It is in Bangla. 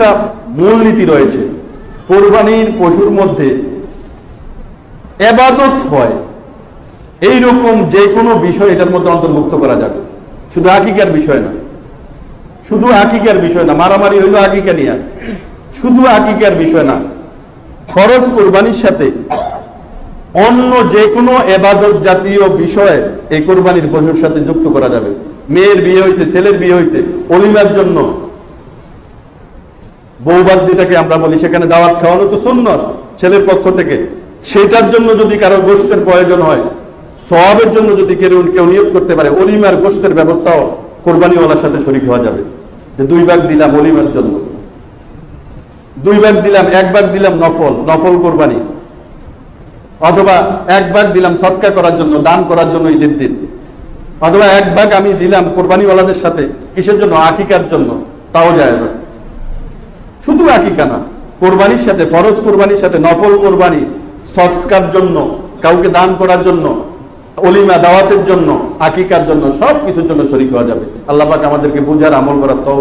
একটা মূলনীতি রয়েছে, কোরবানির পশুর মধ্যে ইবাদত হয় এইরকম যে কোনো বিষয় এটার মধ্যে অন্তর্ভুক্ত করা যাবে, শুধু আকিকার বিষয় না। শুধু আকিকার বিষয় না, মারামারি হইলো আকিকা নিয়ে, শুধু আকিকার বিষয় না, ফরজ কোরবানির সাথে অন্য যে কোনো ইবাদত জাতীয় বিষয় এই কোরবানির পশুর সাথে যুক্ত করা যাবে। মেয়ের বিয়ে হয়েছে, ছেলের বিয়ে হয়েছে, অলিমার জন্য বৌবাদ যেটাকে আমরা বলি, সেখানে দাওয়াত খাওয়ানো তো সুন্নত ছেলের পক্ষ থেকে, সেটার জন্য যদি কারো গোশতের প্রয়োজন হয়, সওয়াবের জন্য যদি কেউ নিয়ত করতে পারে, অলিমার গোশতের ব্যবস্থাও কোরবানিওয়ালার সাথে শরীক হওয়া যাবে। যে 2 ভাগ দিলাম অলিমার জন্য, 2 ভাগ দিলাম, 1 ভাগ দিলাম নফল কোরবানি, অথবা 1 ভাগ দিলাম সদকা করার জন্য, দান করার জন্য ঈদের দিন, অথবা 1 ভাগ আমি দিলাম কোরবানিওয়ালাদের সাথে কিসের জন্য, আকিকার জন্য, তাও যায়। শুধু আকিকা না, কোরবানির সাথে, ফরজ কোরবানির সাথে নফল কোরবানি, সদকার জন্য, কাউকে দান করার জন্য, অলিমা দাওয়াতের জন্য, আকিকার জন্য, সব কিছুর জন্য শরীক হওয়া যাবে। আল্লাহ পাক আমাদেরকে বুঝার আমল করার তৌফিক